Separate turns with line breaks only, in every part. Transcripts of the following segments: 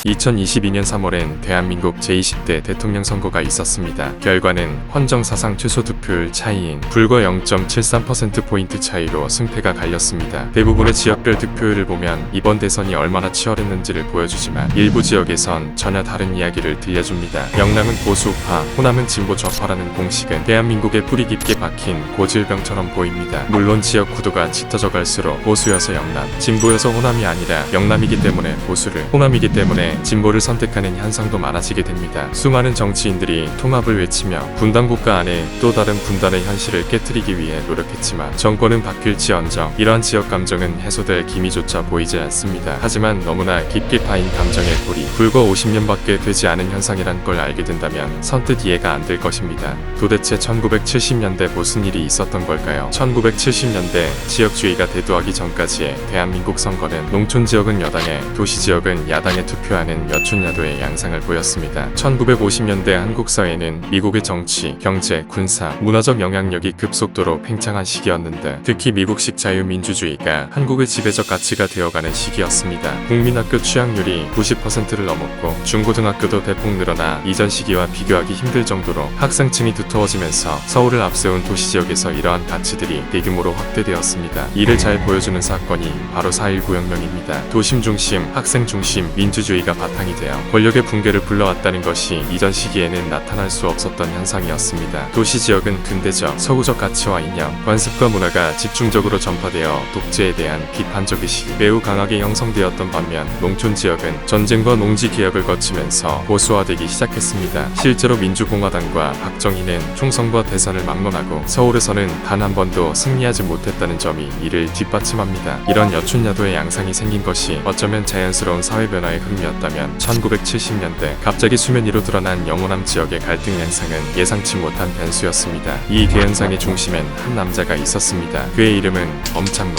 2022년 3월엔 대한민국 제20대 대통령 선거가 있었습니다. 결과는 헌정 사상 최소 득표율 차이인 불과 0.73%포인트 차이로 승패가 갈렸습니다. 대부분의 지역별 득표율을 보면 이번 대선이 얼마나 치열했는지를 보여주지만 일부 지역에선 전혀 다른 이야기를 들려줍니다. 영남은 보수우파, 호남은 진보 좌파라는 공식은 대한민국에 뿌리 깊게 박힌 고질병처럼 보입니다. 물론 지역 구도가 짙어져 갈수록 보수여서 영남, 진보여서 호남이 아니라 영남이기 때문에 보수를, 호남이기 때문에 진보를 선택하는 현상도 많아지게 됩니다. 수많은 정치인들이 통합을 외치며 분단국가 안에 또 다른 분단의 현실을 깨트리기 위해 노력했지만 정권은 바뀔지언정 이러한 지역 감정은 해소될 기미조차 보이지 않습니다. 하지만 너무나 깊게 파인 감정의 골이 불과 50년밖에 되지 않은 현상이란 걸 알게 된다면 선뜻 이해가 안 될 것입니다. 도대체 1970년대 무슨 일이 있었던 걸까요? 1970년대 지역주의가 대두하기 전까지의 대한민국 선거는 농촌 지역은 여당에, 도시 지역은 야당에 투표하는 여촌야도의 양상을 보였습니다. 1950년대 한국 사회는 미국의 정치, 경제, 군사, 문화적 영향력이 급속도로 팽창한 시기였는데 특히 미국식 자유민주주의가 한국의 지배적 가치가 되어가는 시기였습니다. 국민학교 취학률이 90%를 넘었고 중고등학교도 대폭 늘어나 이전 시기와 비교하기 힘들 정도로 학생층이 두터워지면서 서울을 앞세운 도시지역에서 이러한 가치들이 대규모로 확대되었습니다. 이를 잘 보여주는 사건이 바로 4.19 혁명입니다. 도심 중심, 학생 중심 민주주의가 바탕이 되어 권력의 붕괴를 불러왔다는 것이 이전 시기에는 나타날 수 없었던 현상이었습니다. 도시지역은 근대적, 서구적 가치와 이념, 관습과 문화가 집중적으로 전파되어 독재에 대한 비판적 의식이 매우 강하게 형성되었던 반면 농촌지역은 전쟁과 농지개혁을 거치면서 보수화되기 시작했습니다. 실제로 민주공화당과 박정희는 총선과 대선을 막론하고 서울에서는 단 한 번도 승리하지 못했다는 점이 이를 뒷받침합니다. 이런 여촌야도의 양상이 생긴 것이 어쩌면 자연스러운 사회 변화의 흐름이었다면 1970년대 갑자기 수면 위로 드러난 영호남 지역의 갈등 양상은 예상치 못한 변수였습니다. 이 대현상의 중심엔 한 남자가 있었습니다. 그의 이름은 엄창록.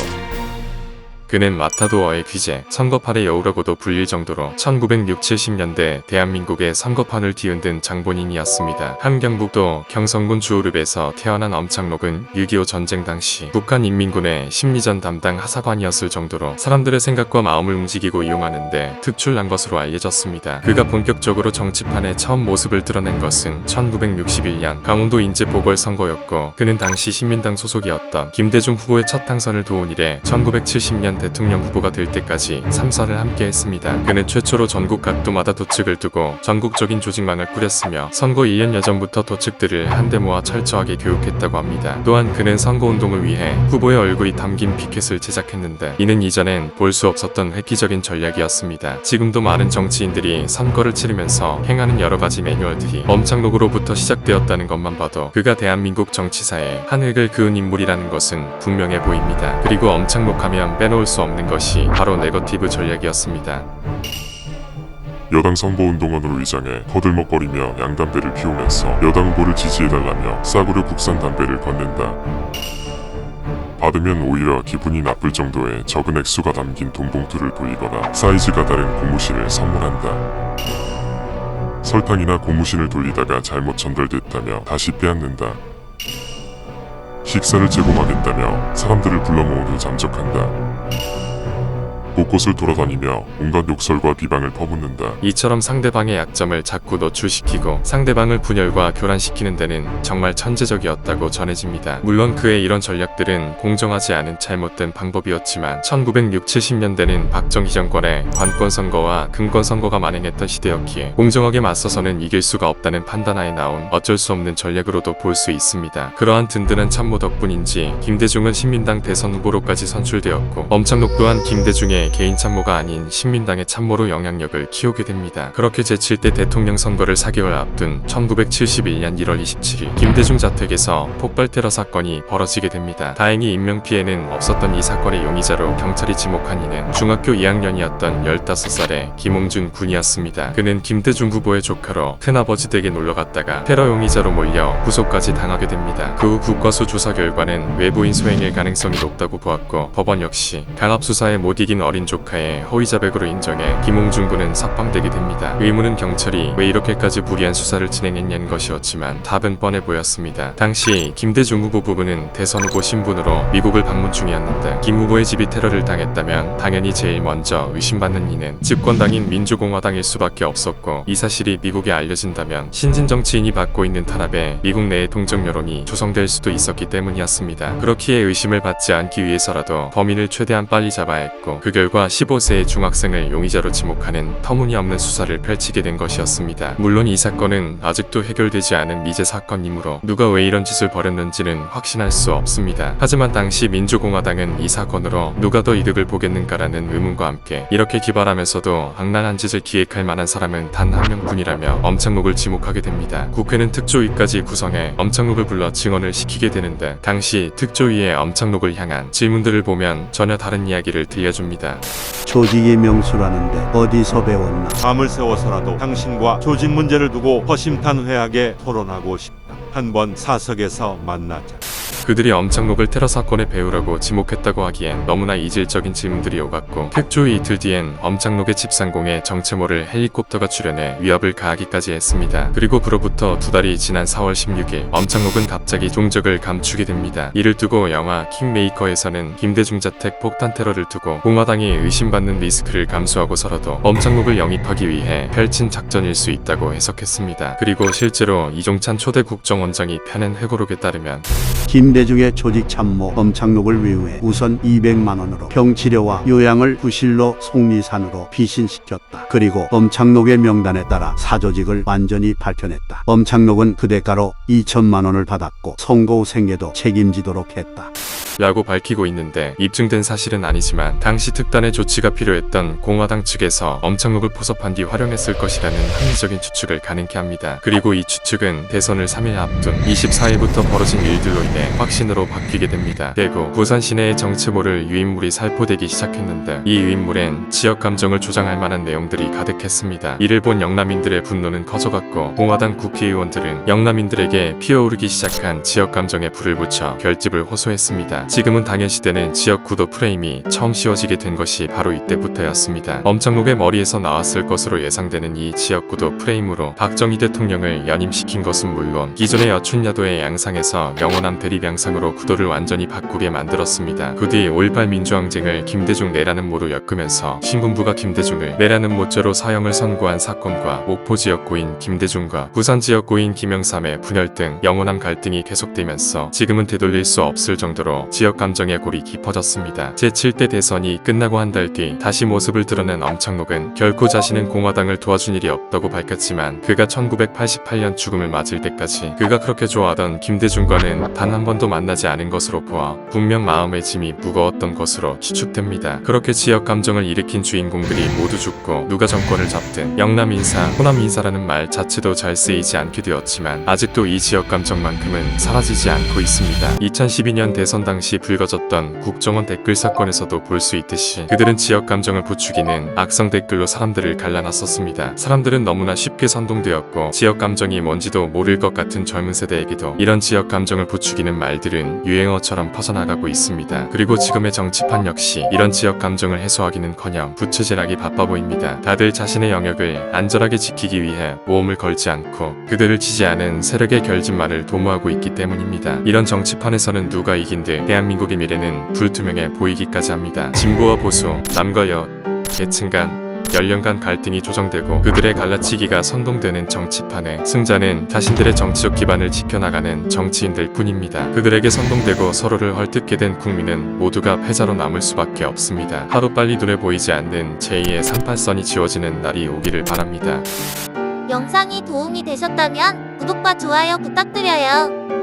그는 마타도어의 귀재, 선거판의 여우라고도 불릴 정도로 1960-70년대 대한민국의 선거판을 뒤흔든 장본인이었습니다. 함경북도 경성군 주오릅에서 태어난 엄창록은 6.25 전쟁 당시 북한인민군의 심리전 담당 하사관이었을 정도로 사람들의 생각과 마음을 움직이고 이용하는데 특출난 것으로 알려졌습니다. 그가 본격적으로 정치판에 처음 모습을 드러낸 것은 1961년 강원도 인제 보궐선거였고 그는 당시 신민당 소속이었던 김대중 후보의 첫 당선을 도운 이래 1970년 대통령 후보가 될 때까지 3선을 함께 했습니다. 그는 최초로 전국 각도마다 도측을 두고 전국적인 조직망을 꾸렸으며 선거 1년 여전부터 도측들을 한데 모아 철저하게 교육했다고 합니다. 또한 그는 선거운동을 위해 후보의 얼굴이 담긴 피켓을 제작했는데 이는 이전엔 볼 수 없었던 획기적인 전략이었습니다. 지금도 많은 정치인들이 선거를 치르면서 행하는 여러가지 매뉴얼들이 엄창록으로부터 시작되었다는 것만 봐도 그가 대한민국 정치사에 한 획을 그은 인물이라는 것은 분명해 보입니다. 그리고 엄창록 하면 빼놓을 수 없는 것이 바로 네거티브 전략이었습니다.
여당 선거운동원으로 위장해 거들먹거리며 양담배를 피우면서 여당 후보를 지지해달라며 싸구려 국산 담배를 건넨다. 받으면 오히려 기분이 나쁠 정도의 적은 액수가 담긴 돈봉투를 돌리거나 사이즈가 다른 고무신을 선물한다. 설탕이나 고무신을 돌리다가 잘못 전달됐다며 다시 빼앗는다. 식사를 제공하겠다며 사람들을 불러 모은 후 잠적한다. 곳곳을 돌아다니며 온갖 욕설과 비방을 퍼붓는다.
이처럼 상대방의 약점을 자꾸 노출시키고 상대방을 분열과 교란시키는 데는 정말 천재적이었다고 전해집니다. 물론 그의 이런 전략들은 공정하지 않은 잘못된 방법이었지만 1960-70년대는 박정희 정권의 관권선거와 금권선거가 만행했던 시대였기에 공정하게 맞서서는 이길 수가 없다는 판단하에 나온 어쩔 수 없는 전략으로도 볼 수 있습니다. 그러한 든든한 참모 덕분인지 김대중은 신민당 대선 후보로까지 선출되었고 엄창록 또한 김대중의 개인 참모가 아닌 신민당의 참모로 영향력을 키우게 됩니다. 그렇게 제7대 대통령 선거를 4개월 앞둔 1971년 1월 27일 김대중 자택에서 폭발 테러 사건이 벌어지게 됩니다. 다행히 인명피해는 없었던 이 사건의 용의자로 경찰이 지목한 이는 중학교 2학년이었던 15살의 김홍준 군이었습니다. 그는 김대중 후보의 조카로 큰아버지 댁에 놀러갔다가 테러 용의자로 몰려 구속까지 당하게 됩니다. 그 후 국과수 조사 결과는 외부인 소행일 가능성이 높다고 보았고 법원 역시 강압수사에 못 이긴 어린 어린 조카의 허위 자백으로 인정해 김홍준 군은 석방되게 됩니다. 의문은 경찰이 왜 이렇게까지 무리한 수사를 진행했냐는 것이었지만 답은 뻔해 보였습니다. 당시 김대중 후보 부부는 대선 후보 신분으로 미국을 방문 중이었는데 김 후보의 집이 테러를 당했다면 당연히 제일 먼저 의심받는 이는 집권당인 민주공화당일 수밖에 없었고, 이 사실이 미국에 알려진다면 신진 정치인이 받고 있는 탄압에 미국 내의 동정 여론이 조성될 수도 있었기 때문이었습니다. 그렇기에 의심을 받지 않기 위해서라도 범인을 최대한 빨리 잡아야 했고, 그 결과 15세의 중학생을 용의자로 지목하는 터무니없는 수사를 펼치게 된 것이었습니다. 물론 이 사건은 아직도 해결되지 않은 미제 사건이므로 누가 왜 이런 짓을 벌였는지는 확신할 수 없습니다. 하지만 당시 민주공화당은 이 사건으로 누가 더 이득을 보겠는가라는 의문과 함께 이렇게 기발하면서도 악랄한 짓을 기획할 만한 사람은 단 한 명뿐이라며 엄창록을 지목하게 됩니다. 국회는 특조위까지 구성해 엄창록을 불러 증언을 시키게 되는데, 당시 특조위의 엄창록을 향한 질문들을 보면 전혀 다른 이야기를 들려줍니다.
조직의 명수라는데 어디서 배웠나?
밤을 새워서라도 당신과 조직 문제를 두고 허심탄회하게 토론하고 싶다. 한번 사석에서 만나자.
그들이 엄창록을 테러 사건의 배우라고 지목했다고 하기엔 너무나 이질적인 질문들이 오갔고, 특조위 이틀 뒤엔 엄창록의 집 상공에 정체모를 헬리콥터가 출현해 위협을 가하기까지 했습니다. 그리고 그로부터 2달이 지난 4월 16일 엄창록은 갑자기 종적을 감추게 됩니다. 이를 두고 영화 킹메이커에서는 김대중 자택 폭탄 테러를 두고 공화당이 의심받는 리스크를 감수하고서라도 엄창록을 영입하기 위해 펼친 작전일 수 있다고 해석했습니다. 그리고 실제로 이종찬 초대 국정원장이 펴낸 회고록에 따르면
김대중의 조직 참모 엄창록을 위후해 우선 200만 원으로 병치료와 요양을 부실로 속리산으로 피신시켰다. 그리고 엄창록의 명단에 따라 사조직을 완전히 밝혀냈다. 엄창록은 그 대가로 2천만 원을 받았고 선거 후 생계도 책임지도록 했다.
라고 밝히고 있는데, 입증된 사실은 아니지만 당시 특단의 조치가 필요했던 공화당 측에서 엄창록을 포섭한 뒤 활용했을 것이라는 합리적인 추측을 가능케 합니다. 그리고 이 추측은 대선을 3일 앞둔 24일부터 벌어진 일들로 인해 확신으로 바뀌게 됩니다. 대구, 부산 시내의 정치모를 유인물이 살포되기 시작했는데, 이 유인물엔 지역 감정을 조장할 만한 내용들이 가득했습니다. 이를 본 영남인들의 분노는 커져갔고, 공화당 국회의원들은 영남인들에게 피어오르기 시작한 지역 감정에 불을 붙여 결집을 호소했습니다. 지금은 당연시되는 지역 구도 프레임이 처음 씌워지게 된 것이 바로 이때부터였습니다. 엄창록의 머리에서 나왔을 것으로 예상되는 이 지역 구도 프레임으로 박정희 대통령을 연임시킨 것은 물론 기존의 여춘야도의 양상에서 영원한 대립 양상으로 구도를 완전히 바꾸게 만들었습니다. 그 뒤 5.18 민주항쟁을 김대중 내라는 모로 엮으면서 신군부가 김대중을 내라는 모죄로 사형을 선고한 사건과 목포 지역구인 김대중과 부산 지역구인 김영삼의 분열 등 영원한 갈등이 계속되면서 지금은 되돌릴 수 없을 정도로 지역 감정의 골이 깊어졌습니다. 제7대 대선이 끝나고 한 달 뒤 다시 모습을 드러낸 엄창록은 결코 자신은 공화당을 도와준 일이 없다고 밝혔지만, 그가 1988년 죽음을 맞을 때까지 그가 그렇게 좋아하던 김대중과는 단 한 번도 만나지 않은 것으로 보아 분명 마음의 짐이 무거웠던 것으로 추측됩니다. 그렇게 지역 감정을 일으킨 주인공들이 모두 죽고 누가 정권을 잡든 영남 인사, 호남 인사라는 말 자체도 잘 쓰이지 않게 되었지만, 아직도 이 지역 감정만큼은 사라지지 않고 있습니다. 2012년 대선 당시 불거졌던 국정원 댓글 사건에서도 볼 수 있듯이 그들은 지역 감정을 부추기는 악성 댓글로 사람들을 갈라놨었습니다. 사람들은 너무나 쉽게 선동되었고, 지역 감정이 뭔지도 모를 것 같은 젊은 세대에게도 이런 지역 감정을 부추기는 말들은 유행어처럼 퍼져나가고 있습니다. 그리고 지금의 정치판 역시 이런 지역 감정을 해소하기는커녕 부채질하기 바빠 보입니다. 다들 자신의 영역을 안전하게 지키기 위해 모험을 걸지 않고 그들을 지지하는 세력의 결집만을 도모하고 있기 때문입니다. 이런 정치판에서는 누가 이긴들 대한민국의 미래는 불투명해 보이기까지 합니다. 진보와 보수, 남과 여, 계층 간, 연령 간 갈등이 조정되고 그들의 갈라치기가 선동되는 정치판에 승자는 자신들의 정치적 기반을 지켜나가는 정치인들 뿐입니다. 그들에게 선동되고 서로를 헐뜯게 된 국민은 모두가 패자로 남을 수밖에 없습니다. 하루빨리 눈에 보이지 않는 제2의 38선이 지워지는 날이 오기를 바랍니다.
영상이 도움이 되셨다면 구독과 좋아요 부탁드려요.